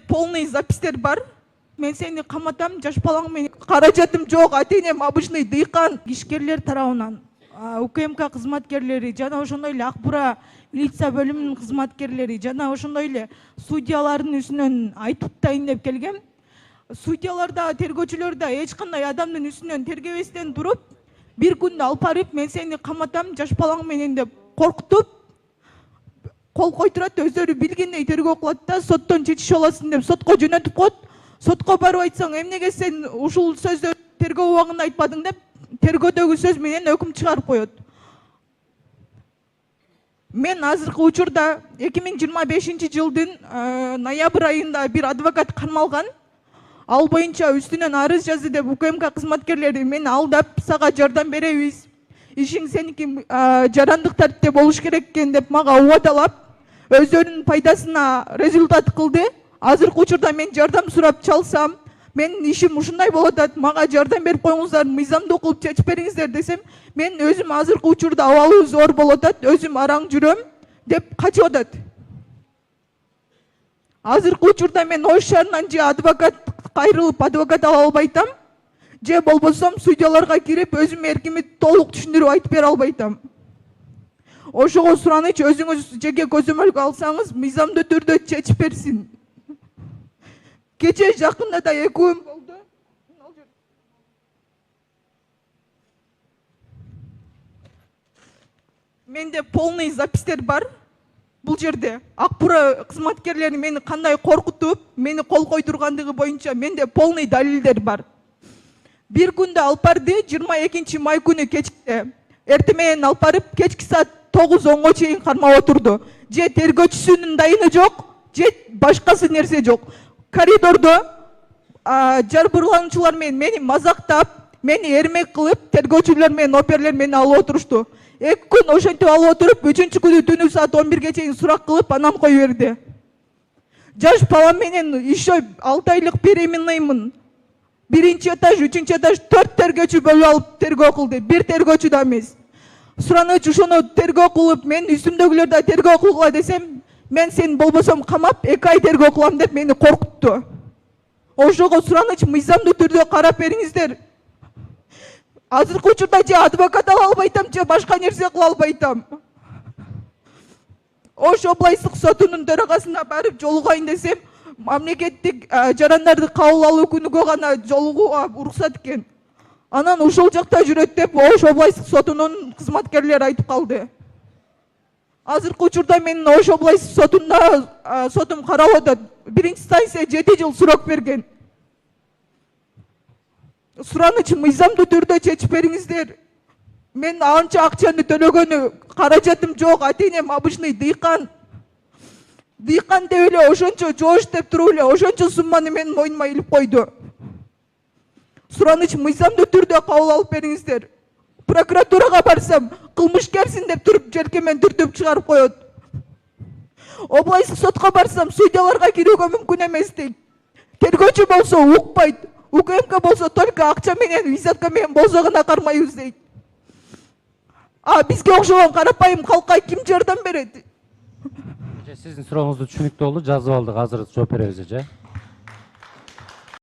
Полный запистер бар. Мен сени каматам, жаш балаң менен. Каражатым жок, ата-энем обычный дыйкан ишкерлер тарабынан. УКМК кызматкерлери жана ошондой эле Ак Бура милиция бөлүмүнүн кызматкерлери жана ошондой эле судьялардын үстүнөн айтып атайын деп келгем. Судьялар да, тергөөчүлөр да эч кандай адамдын үстүнөн тергебестен туруп, бир күндө алып барып, мен сени каматам, жаш балаң менен деп коркутуп, кол койдурат, өздөрү билгендей тергөө кылат да, соттон чечише аласың деп сотко жөнөтүп коет. Сотко барып айтсаң, эмнеге сен ушул сөздү тергөө убагында айтпадың деп, тергөөдөгү сөз менен өкүм чыгарып коет. Мен азыркы учурда 2025 жылдын ноябрь айында бир адвокат кармалган. Ал боюнча үстүнөн арыз жазды деп УКМК кызматкерлери мени алдап, сага жардам беребиз. Ишиң сеники жарандык тартипте болуш керек экен деп мага убадалап, өздөрүнүн пайдасына результат кылды. Азыркы учурда мен жардам сурап чалсам, менин ишим ушундай болуп атат, мага жардам берип коюңуздар, мыйзамдуу кылып чечип бериңиздер десем, мен өзүм азыркы учурда абалым зор болуп атат, өзүм араң жүрөм деп качып атат. Азыркы учурда мен Ош шаарынан же адвокат кайрылып адвокат ала албайтам, же болбосом судьяларга кирип өзүм эркимди толук түшүндүрүп айтып бере албайтам. Ошого сураныч, өзүңүз жеке көзөмөлгө алсаңыз, мыйзамдуу түрдө чечип берсин. Кече жакында да 2 күн болду. Менде полный запистер бар. Бул жерде Ак Бура кызматкерлери мени кандай коркутуп, мени кол койдургандыгы боюнча менде полный далилдер бар. Бир күндө алып барды, 22 май күнү кечке. Эртең менен алып барып, кечки саат 9-10го чейин кармап отурду. Же тергөөчүсүнүн дайыны жок, же башкасы нерсе жок. Коридордо жарбырлануучулар менен мени мазактап, мени эрмек кылып, тергөөчүлөр менен оперлер мени алып отурушту. 2 күн ошентип алып отуруп, 3-чү күнү түнү саат 11ге чейин сурак кылып, анан кое берди. Жаш балам менен еще 6 айлык беременныймын. 1-чи этаж, 3-чү этаж 4 тергөөчү бөлүп алып тергөө кылды. Бир тергөөчү да эмес. Сураныч ошону тергөө кылып, мен үстүмдөгүлөр да тергөө кылгыла десем, мен сен болбосом камап 2 ай тергөө кылам деп мени коркутту. Ошого сураныч, мыйзамдуу түрдө карап бериңиздер. Азыркы учурда же адвокат ала албайтам, же башка нерсе кыла албайтам. Ош областык сотунун төрагасына барып жолугайын десем, мамлекеттик жарандарды кабыл алуу күнүгө гана жолугууга уруксат экен. Анан ушул жакта жүрөт деп Ош областык сотунун кызматкерлери айтып калды. Азыркы учурда менин Ош областык сотунда сотум карап атат. 1-чи станция 7 жыл срок берген. Сураныч, мыйзамдуу түрдө чечип бериңиздер. Мен анча акчаны төлөгөнү, каражатым жок, ата-энем обычный дыйкан. Дыйкан деп эле ошончо жоош деп туруп эле ошончо сумманы менин мойнума илип койду. Сураныч, мыйзамдуу түрдө кабыл алып бериңиздер. Прокуратурага барсам, кылмышкерсиң деп туруп желкемен түртүп чыгарып коет. Областык сотко барсам, судьяларга кирүүгө мүмкүн эмес дейт. Тергөөчү болсо укпайт. УКМК болсо только акча менен, визитка менен болсо гана кармайбыз дейт. Бизге окшогон карапайым калкка ким жардам берет? Сиздин сурооңузду түшүнүктүү болду, жазып алдык, азыр жооп беребиз же.